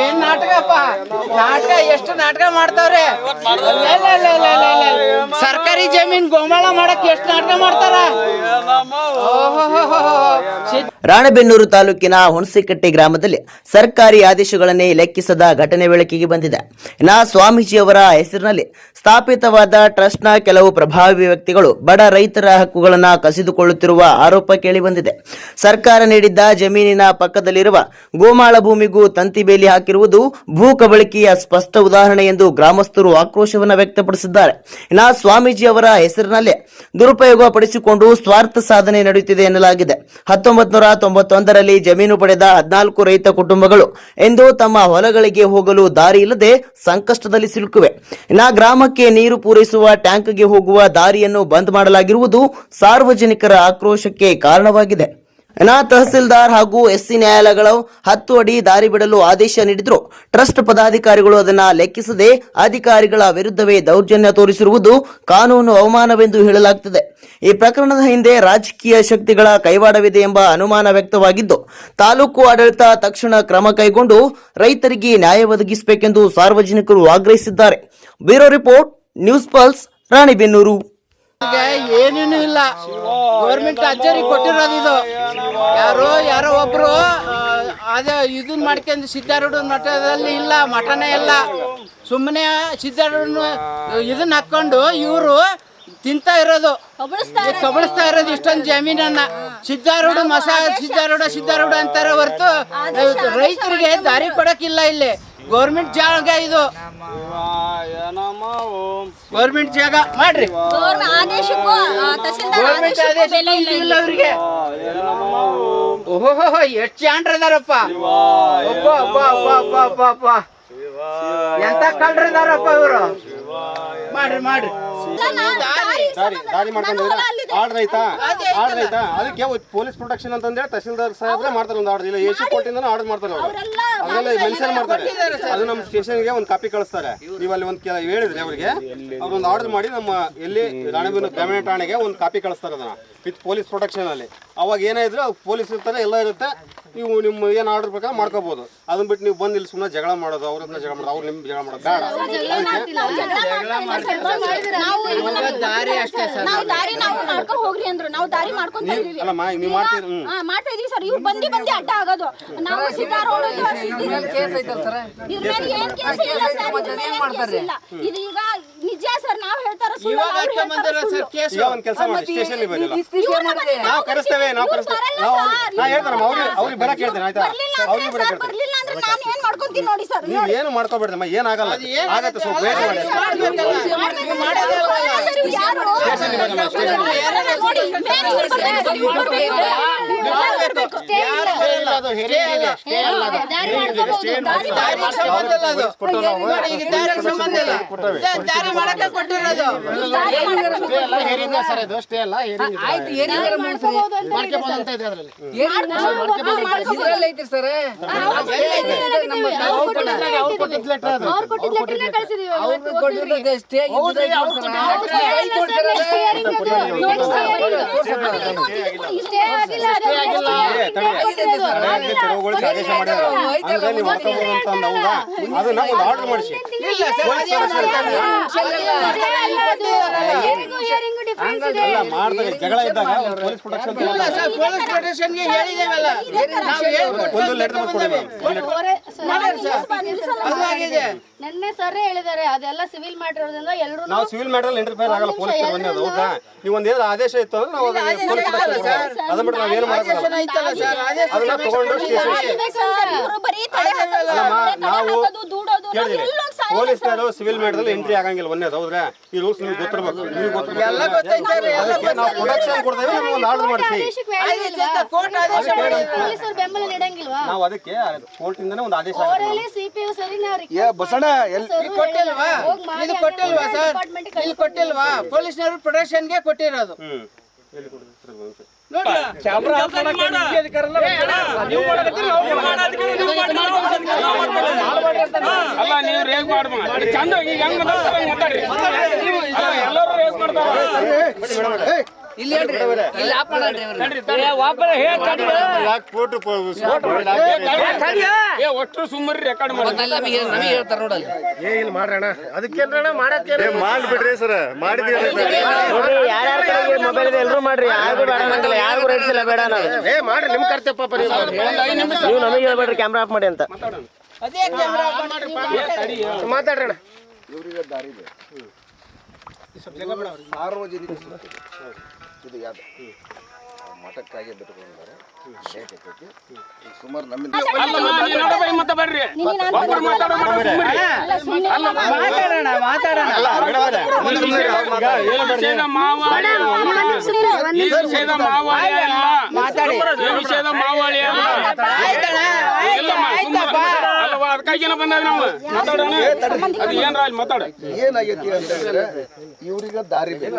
ಏನ್ ನಾಟಕಪ್ಪ, ನಾಟಕ ಎಷ್ಟು ನಾಟಕ ಮಾಡ್ತಾವ್ರೆ. ಸರ್ಕಾರಿ ಜಮೀನ್ ಗೋಮಾಳ ಮಾಡಕ್ ಎಷ್ಟು ನಾಟಕ ಮಾಡ್ತಾರ. ರಾಣೆಬೆನ್ನೂರು ತಾಲೂಕಿನ ಹುಣಸಿಕಟ್ಟೆ ಗ್ರಾಮದಲ್ಲಿ ಸರ್ಕಾರಿ ಆದೇಶಗಳನ್ನೇ ಲೆಕ್ಕಿಸದ ಘಟನೆ ಬೆಳಕಿಗೆ ಬಂದಿದೆ. ಸ್ವಾಮೀಜಿಯವರ ಹೆಸರಿನಲ್ಲಿ ಸ್ಥಾಪಿತವಾದ ಟ್ರಸ್ಟ್ನ ಕೆಲವು ಪ್ರಭಾವಿ ವ್ಯಕ್ತಿಗಳು ಬಡ ರೈತರ ಹಕ್ಕುಗಳನ್ನು ಕಸಿದುಕೊಳ್ಳುತ್ತಿರುವ ಆರೋಪ ಕೇಳಿಬಂದಿದೆ. ಸರ್ಕಾರ ನೀಡಿದ್ದ ಜಮೀನಿನ ಪಕ್ಕದಲ್ಲಿರುವ ಗೋಮಾಳ ಭೂಮಿಗೂ ತಂತಿ ಬೇಲಿ ಹಾಕಿರುವುದು ಭೂ ಕಬಳಿಕೆಯ ಸ್ಪಷ್ಟ ಉದಾಹರಣೆ ಎಂದು ಗ್ರಾಮಸ್ಥರು ಆಕ್ರೋಶವನ್ನು ವ್ಯಕ್ತಪಡಿಸಿದ್ದಾರೆ. ಸ್ವಾಮೀಜಿ ಅವರ ಹೆಸರಿನಲ್ಲೇ ದುರುಪಯೋಗ ಪಡಿಸಿಕೊಂಡು ಸ್ವಾರ್ಥ ಸಾಧನೆ ನಡೆಯುತ್ತಿದೆ ಎನ್ನಲಾಗಿದೆ. 1991ರಲ್ಲಿ ಜಮೀನು ಪಡೆದ 14 ರೈತ ಕುಟುಂಬಗಳು ಎಂದು ತಮ್ಮ ಹೊಲಗಳಿಗೆ ಹೋಗಲು ದಾರಿ ಇಲ್ಲದೆ ಸಂಕಷ್ಟದಲ್ಲಿ ಸಿಲುಕಿವೆ. ಗ್ರಾಮಕ್ಕೆ ನೀರು ಪೂರೈಸುವ ಟ್ಯಾಂಕ್ಗೆ ಹೋಗುವ ದಾರಿಯನ್ನು ಬಂದ್ ಮಾಡಲಾಗಿರುವುದು ಸಾರ್ವಜನಿಕರ ಆಕ್ರೋಶಕ್ಕೆ ಕಾರಣವಾಗಿದೆ. ತಹಸೀಲ್ದಾರ್ ಹಾಗೂ ಎಸ್ಸಿ ನ್ಯಾಯಾಲಯಗಳು 10 ಅಡಿ ದಾರಿ ಬಿಡಲು ಆದೇಶ ನೀಡಿದ್ರು ಟ್ರಸ್ಟ್ ಪದಾಧಿಕಾರಿಗಳು ಅದನ್ನ ಲೆಕ್ಕಿಸದೆ ಅಧಿಕಾರಿಗಳ ವಿರುದ್ಧವೇ ದೌರ್ಜನ್ಯ ತೋರಿಸಿರುವುದು ಕಾನೂನು ಅವಮಾನವೆಂದು ಹೇಳಲಾಗುತ್ತದೆ. ಈ ಪ್ರಕರಣದ ಹಿಂದೆ ರಾಜಕೀಯ ಶಕ್ತಿಗಳ ಕೈವಾಡವಿದೆ ಎಂಬ ಅನುಮಾನ ವ್ಯಕ್ತವಾಗಿದ್ದು, ತಾಲೂಕು ಆಡಳಿತ ತಕ್ಷಣ ಕ್ರಮ ಕೈಗೊಂಡು ರೈತರಿಗೆ ನ್ಯಾಯ ಒದಗಿಸಬೇಕೆಂದು ಸಾರ್ವಜನಿಕರು ಆಗ್ರಹಿಸಿದ್ದಾರೆ. Bureau report, news pulse, Ranebennur. ಏನೇನು ಇಲ್ಲ, ಗೌರ್ಮೆಂಟ್ ಅಜ್ಜರಿಗೆ ಕೊಟ್ಟಿರೋದು ಇದು. ಯಾರೋ ಒಬ್ರು ಅದೇ ಇದನ್ನ ಮಾಡ್ಕೊಂಡು ಸಿದ್ದಾರೂಢ ಮಠದಲ್ಲಿ ಇಲ್ಲ, ಮಠನೇ ಇಲ್ಲ. ಸುಮ್ಮನೆ ಸಿದ್ದಾರೂಢ ಇದನ್ನ ಹಾಕೊಂಡು ಇವರು ತಿಂತಾ ಇರೋದು, ಕಬಳಿಸ್ತಾ ಇರೋದು ಇಷ್ಟೊಂದು ಜಮೀನನ್ನ. ಸಿದ್ದಾರೂಢ ಸಿದ್ದಾರೂಢ ಅಂತಾರೆ ಹೊರತು ರೈತರಿಗೆ ದಾರಿ ಕೊಡಕ್ಕಿಲ್ಲ. ಇಲ್ಲಿ ಗೌರ್ಮೆಂಟ್ ಜಾಗ, ಇದು ಗೌರ್ಮೆಂಟ್ ಜಾಗ ಮಾಡ್ರಿ. ಗೌರ್ಮೆಂಟ್ ಆದೇಶ ಇಲ್ಲ ಅವ್ರಿಗೆ. ಓಹೋ ಎಷ್ಟು ಜಾಣ್ರದಾರಪ್ಪ, ಎಂತ ಕಳ್ರದಾರಪ್ಪ ಇವರು. ಮಾಡ್ರಿ ದಾರಿ ಮಾಡ್ಕೊಂಡಿದ್ರೆ ಆರ್ಡರ್ ಐತಾ ಅದಕ್ಕೆ ಪೊಲೀಸ್ ಪ್ರೊಟೆಕ್ಷನ್ ಅಂತಂದೇಳಿ ತಹಸೀಲ್ದಾರ್ ಸಾಹೇಬ್ರೆ ಮಾಡ್ತಾರೆ. ಒಂದು ಆರ್ಡರ್ ಇಲ್ಲ, ಎಸಿ ಕೋರ್ಟಿಂದ ಆರ್ಡರ್ ಮಾಡ್ತಾರೆ. ಅವರು ಅದೆಲ್ಲ ಮೆನ್ಷನ್ ಮಾಡ್ತಾರೆ. ಅದು ನಮ್ಮ ಸ್ಟೇಷನ್ಗೆ ಒಂದು ಕಾಪಿ ಕಳಿಸ್ತಾರೆ. ನೀವು ಅಲ್ಲಿ ಒಂದು ಹೇಳಿದ್ರೆ ಅವರಿಗೆ ಅವ್ರೊಂದು ಆರ್ಡರ್ ಮಾಡಿ ನಮ್ಮ ಎಲ್ಲಿ ರಾಣೆಬೆನ್ನೂರು ಗ್ರಾಮೀಣ ಠಾಣೆಗೆ ಒಂದು ಕಾಪಿ ಕಳಿಸ್ತಾರೆ ಅದನ್ನ ವಿತ್ ಪೊಲೀಸ್ ಪ್ರೊಟೆಕ್ಷನ್ ಅಲ್ಲಿ. ಅವಾಗ ಏನಾದ್ರು ಪೊಲೀಸ್ ಇರ್ತಾರೆ, ಎಲ್ಲ ಇರುತ್ತೆ. ನೀವು ನಿಮ್ಮ ಏನು ಆರ್ಡರ್ ಪ್ರಕಾರ ಮಾಡ್ಕೋಬಹುದು. ಅದನ್ನ ಬಿಟ್ಟು ನೀವು ಬಂದು ಇಲ್ಲಿ ಸುಮ್ಮನೆ ಜಗಳ ಮಾಡೋದು, ಅವ್ರನ್ನ ಜಗಳ ಮಾಡೋದು, ಅವ್ರು ನಿಮ್ಗೆ ಜಗಳ ಮಾಡೋದು ಬೇಡ. ದಾರಿ ಅಷ್ಟೇ ಸರ್, ದಾರಿ ನಾವು ಮಾಡ್ಕೊಂಡು ಹೋಗ್ರಿ ಅಂದ್ರು, ನಾವು ದಾರಿ ಮಾಡ್ಕೊಂತ ಇದೀವಿ. ಅಲ್ಲ ನೀವು ಮಾಡ್ತಾ ಇದೀವಿ ಸರ್. ಇವ್ರು ಬಂದಿ ಅಡ್ಡ ಆಗೋದು. ನಾವು ಸಿದ್ದಾರೂಢ ಕೇಸ್ ಐತಲ್ಲ ಸರ್, ಇದ್ರ ಮೇಲೆ ಏನ್ ಕೇಸ್ ಇಲ್ಲ ಸರ್, ಇದ್ರ ಮೇಲೆ ಏನ್ ಕೇಸ್ ಇಲ್ಲ. ಇದು ಈಗ ನಿಜ ಸರ್, ನಾವು ಹೇಳ್ತಾರ ಸುಳ್ಳು. ಇವಾಗ ಹಾಕಂಬಂದರ ಸರ್ ಕೇಸ್. ಈಗ ಒಂದು ಕೆಲಸ ಮಾಡಿ, ಸ್ಟೇಷನ್ ಗೆ ಬರಲಿಲ್ಲ, ನಾವು ಕರೆಸ್ತೇವೆ. ನಾ ಹೇಳ್ತಾರ ಅವ್ರಿಗೆ ಬರಕ್ ಹೇಳ್ತೇನೆ, ಆಯ್ತಾ? ಅವ್ರಿಗೆ ಬರಕ್ ಹೇಳ್ತೇನೆ. ಬರ್ಲಿಲ್ಲ ಅಂದ್ರೆ ನಾನು ಏನ್ ಮಾಡ್ಕೊಂತೀನಿ ನೋಡಿ ಸರ್. ನೀವು ಏನು ಮಾಡ್ಕೋಬೇಡ್ರಮ್ಮ, ಏನಾಗಲ್ಲ, ಆಗತ್ತೆ. ಸ್ವಲ್ಪ ವೇಟ್ ಮಾಡಿ. ಆದೇಶ ಮಾಡ್ಯಾರ ನೀವು ಮಾಡ್ಕೋಬಹುದು ಅಂತ ಅದನ್ನ ಒಂದು ಆರ್ಡರ್ ಮಾಡಿಸಿ. ಮಾಡ್ತಾರೆ ಜಗಳ ಇದ್ದಾಗ ಪೊಲೀಸ್ ಪ್ರೊಟೆಕ್ಷನ್ಗೆ ಹೇಳಿದೇವಲ್ಲ, ಒಂದು ಲೆಟರ್ ಕೊಡಬೇಕು. ನೆನ್ನೆ ಸರ್ ಹೇಳಿದ್ದಾರೆ ಅದೆಲ್ಲ ಸಿವಿಲ್ ಮಾಡಿರೋದ್ರಿಂದ ಎಲ್ಲರೂ ನಾವು ಸಿವಿಲ್ ಮ್ಯಾಟರ್ ಇಂಟರ್ಫೇರ್ ಆಗಲ್ಲ. ಪೊಲೀಸ್ ಒಂದೇ ಅದು. ಹೌದಾ? ನೀವು ಒಂದು ಏನಾದ್ರು ಆದೇಶ ಇತ್ತು ಅಂದ್ರೆ ನಾವು ಪೊಲೀಸ್ ಅದನ್ನ ಬಿಟ್ಟು ನಾವೇನು ಮಾಡೋದು, ಅದನ್ನ ತಗೊಂಡು ನಾವು ಕೇಳಿದ್ವಿ. ಪೊಲೀಸ್ನವರು ಸಿವಿಲ್ ಮ್ಯಾಟರ್ ಎಂಟ್ರಿ ಆಗಂಗಿಲ್ಲ. ಒಂದೇದು ಹೌದ್ರೆ ಈ ರೂಲ್ಸ್ ನಿಮ್ಗೆ ಗೊತ್ತಿರ್ಬೇಕು, ನಿಮ್ಗೆ ಗೊತ್ತಿರ್ಬೇಕು. ನಾವು ಪ್ರೊಟೆಕ್ಷನ್ ಕೊಡ್ತೇವೆ, ನೀವು ಒಂದು ಆರ್ಡರ್ ಮಾಡಿಸಿ. ನಾವು ಅದಕ್ಕೆ ಕೋರ್ಟ್ ಇಂದನೇ ಒಂದು ಆದೇಶ ಬಸಣ್ಣ ಕೊಟ್ಟಿಲ್ವಾ? ಇದು ಕೊಟ್ಟಿಲ್ವಾ ಸರ್? ಇಲ್ಲಿ ಕೊಟ್ಟಿಲ್ವಾ? ಪೊಲೀಸ್ನವರು ಪ್ರೊಟೆಕ್ಷನ್ಗೆ ಕೊಟ್ಟಿರೋದು. ಅಲ್ಲ ನೀವು ರೇಗ್ ಮಾಡ್ಬೇಡಿ, ಚಂದ ಹೆಂಗ್ ಮಾತಾಡ್ರಿ, ಎಲ್ಲರೂ ರೇಗ್ ಮಾಡ್ತಾರೆ. ಇಲ್ಲಿ ಹೇಳ್ರಿ ಇಲ್ಲಿ ಆಫ್ ಮಾಡ್ರಿ ಒಟ್ಟು ಸುಮ್ಮರಿ ರೆಕಾರ್ಡ್ ಮಾಡಿ ನಮಗೆ ಹೇಳ್ತಾರ ನೋಡಲ್ಲಿ ಇಲ್ಲಿ ಮಾಡ್ರಣ ಅದಕ್ಕೇನ್ರಣ ಮಾಡಕ್ಕೆ ಮಾಡ್ಬಿಡ್ರಿ ಸರ್ ಮಾಡಿದ್ರಿ ಯಾರ್ಯಾರ ಕಡೆಗೆ ಮೊಬೈಲ್ ಇದೆ ಎಲ್ಲರೂ ಮಾಡ್ರಿ ಯಾರಿಗೂ ಬೇಡ ಅನ್ನಂಗಿಲ್ಲ, ಯಾರಿಗೂ ರೈಟ್ಸ್ ಇಲ್ಲ ಬೇಡ ಅನ್ನೋದು. ಮಾಡ್ರಿ ನಿಮ್ ಕರ್ತವ್ಯ ಪಾಪ ನೀವು ನೀವು ನಮಗೆ ಹೇಳ್ಬೇಡ್ರಿ ಕ್ಯಾಮ್ರಾ ಆಫ್ ಮಾಡಿ ಅಂತ. ಅದೇ ಕ್ಯಾಮ್ರಾ ಮಾತಾಡ್ರಣ ಇವರಿಗೆ ದಾರಿ ಇದೆ. ಸಾರ್ವಜನಿಕ ಇದು ಯಾವ್ದು ಮಠಕ್ಕಾಗಿ ಬಿಟ್ಟುಕೊಂಡಿದ್ದಾರೆ. ಸುಮಾರು ನಮ್ಮಿಂದ ಮತ್ತೆ ಬರ್ರಿ ಒಬ್ಬರು ಮಾತಾಡೋ ಮಾತಾಡೋಣ ವಿಷಯದ ಮಾವಾಳಿ ಈ ವಿಷಯದ ಮಾವಾಳಿ ಅಲ್ಲ, ಮಾತಾಡಿ ಈ ವಿಷಯದ ಮಾವಾಳಿ ಅಲ್ಲ. ಅಲ್ವಾ ಅದಕ್ಕಾಗಿನ ಬಂದಾಗ ನಾವು ಮಾತಾಡೋಣ. ಅದು ಏನ್ರ ಅಲ್ಲಿ ಮಾತಾಡ ಏನಾಗೈತಿ ಅಂತ ಹೇಳಿದ್ರೆ ಇವ್ರಿಗೆ ದಾರಿ ಬೇಕು.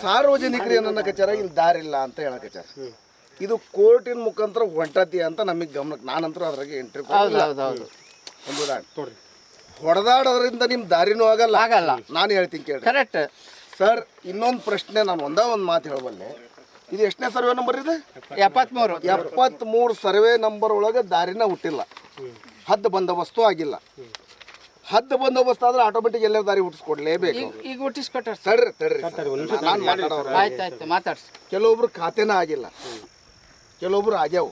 ಸಾರ್ವಜನಿಕರು ಏನನ್ನಕಚಾರ ಇಲ್ಲಿ ದಾರಿ ಇಲ್ಲ ಅಂತ ಹೇಳಕಚಾರ. ಇದು ಕೋರ್ಟಿನ ಮುಖಾಂತರ ಹೊಂಟತಿ ಅಂತ ನಮಗೆ ಗಮನಕ್ಕೆ ನಾನಂತರೂ ಅದ್ರಾಗೆ ಎಂಟ್ರಿ ಒಂದು ಹೊಡೆದಾಡೋದ್ರಿಂದ ನಿಮ್ ದಾರಿನೂ ಆಗಲ್ಲ. ನಾನು ಹೇಳ್ತೀನಿ ಕೇಳಿ ಕರೆಕ್ಟ್ ಸರ್. ಇನ್ನೊಂದು ಪ್ರಶ್ನೆ ನಾನು ಒಂದೇ ಒಂದು ಮಾತು ಹೇಳಬಲ್ಲೆ. ಇದು ಎಷ್ಟನೇ ಸರ್ವೆ ನಂಬರ್ ಇದೆ? 73 ಸರ್ವೆ ನಂಬರ್ ಒಳಗೆ ದಾರಿನ ಹುಟ್ಟಿಲ್ಲ, ಹದ್ದು ಬಂದೋಬಸ್ತು ಆಗಿಲ್ಲ. ಹದ್ದು ಬಂದೋಬಸ್ತ್ ಆದ್ರೆ ಆಟೋಮೆಟಿಕ್ ಎಲ್ಲರ ದಾರಿ ಹುಟ್ಟಿಸ್ಕೊಡ್ಲೇಬೇಕು. ಈಗ ಹುಟ್ಟಿಸ್ಕೊಟ್ಟಾರ ತಡ್ರಿ ನಾನು ಮಾತಾಡೋರು. ಆಯ್ತಾಯ್ತು ಮಾತಾಡ್ಸಿ. ಕೆಲವೊಬ್ರು ಖಾತೆನ ಆಗಿಲ್ಲ, ಕೆಲವೊಬ್ರು ಆಗ್ಯಾವು.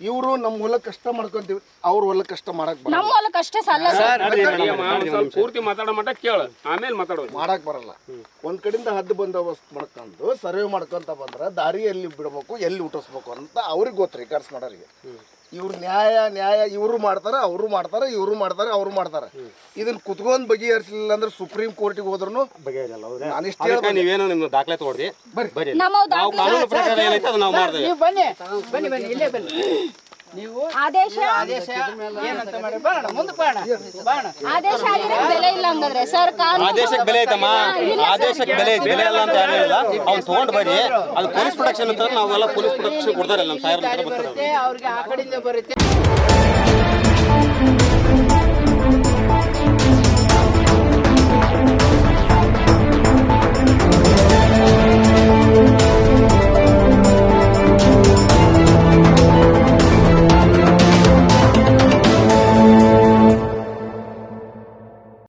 ಇವರು ನಮ್ಮ ಹೊಲ ಕಷ್ಟ ಮಾಡ್ಕೊಂತೀವಿ, ಅವ್ರ ಹೊಲ ಕಷ್ಟ ಮಾಡಕ್ ನಮ್ಮ ಹೊಲಕ್ಕೆ ಅಷ್ಟೇ ಸಾಲ ಸರ್. ಸ್ವಲ್ಪ ಪೂರ್ತಿ ಮಾತಾಡೋ ಮಟ್ಟ ಕೇಳ, ಆಮೇಲೆ ಮಾತಾಡೋದು. ಮಾಡಕ್ ಬರಲ್ಲ. ಒಂದ್ ಕಡೆಯಿಂದ ಹದ್ದು ಬಂದೋಬಸ್ತ್ ಮಾಡ್ಕೊಂಡು ಸರ್ವೆ ಮಾಡ್ಕೊಂತ ಬಂದ್ರ ದಾರಿ ಎಲ್ಲಿ ಬಿಡ್ಬೇಕು, ಎಲ್ಲಿ ಹುಟ್ಟಿಸ್ಬೇಕು ಅಂತ ಅವ್ರಿಗೆ ಗೊತ್ತು, ರಿಕಾರ್ಡ್ಸ್ ಮಾಡೋರಿಗೆ. ಇವ್ರು ನ್ಯಾಯ ಇವರು ಮಾಡ್ತಾರ, ಅವರು ಮಾಡ್ತಾರ, ಇವರು ಮಾಡ್ತಾರೆ, ಅವ್ರು ಮಾಡ್ತಾರ. ಇದನ್ನ ಕುತ್ಕೊಂಡ್ ಬಗೆಹರಿಸಲಿಲ್ಲ ಅಂದ್ರೆ ಸುಪ್ರೀಂ ಕೋರ್ಟಿಗೆ ಹೋದ್ರು ನಾನು ಇಷ್ಟ ನೀವೇನು ನಿಮ್ಮ ದಾಖಲೆ ತಗೊಳ್ರಿ, ನಮ್ಮ ನಾವು ಕಾನೂನು ಪ್ರಕಾರ ಏನೈತೆ ಅದು ನಾವು ಮಾಡ್ದೇವೆ. ನೀವು ಬನ್ನಿ ಇಲ್ಲೇ ಬನ್ನಿ. ನೀವು ಆದೇಶ ಏನಂತ ಮಾಡಿ ಬಾಣ ಮುಂದೆ ಬಾಣ ಆದೇಶ ಆಗಿರೋ ಬೆಲೆ ಇಲ್ಲ ಹಂಗಾದ್ರೆ ಸರ್. ಆದೇಶಕ್ಕೆ ಬೆಲೆ ಐತಮ್ಮ, ಆದೇಶಕ್ಕೆ ಬೆಲೆ ಇಲ್ಲ ಅಂತ ಯಾರು ಹೇಳಿಲ್ಲ. ಅವ್ನು ತಗೊಂಡ್ ಬರ್ರಿ, ಅದು ಪೊಲೀಸ್ ಪ್ರೊಟೆಕ್ಷನ್ ಅಂತ ನಾವೆಲ್ಲ ಪೊಲೀಸ್ ಪ್ರೊಟೆಕ್ಷನ್ ಕೊಡ್ತಾರೆ ನಮ್ಮ ಸಾಹೇಬ್ರ ಹತ್ರ ಬರ್ತಾರೆ. ಅವ್ರಿಗೆ ಆ ಕಡೆಯಿಂದ ಬರುತ್ತೆ.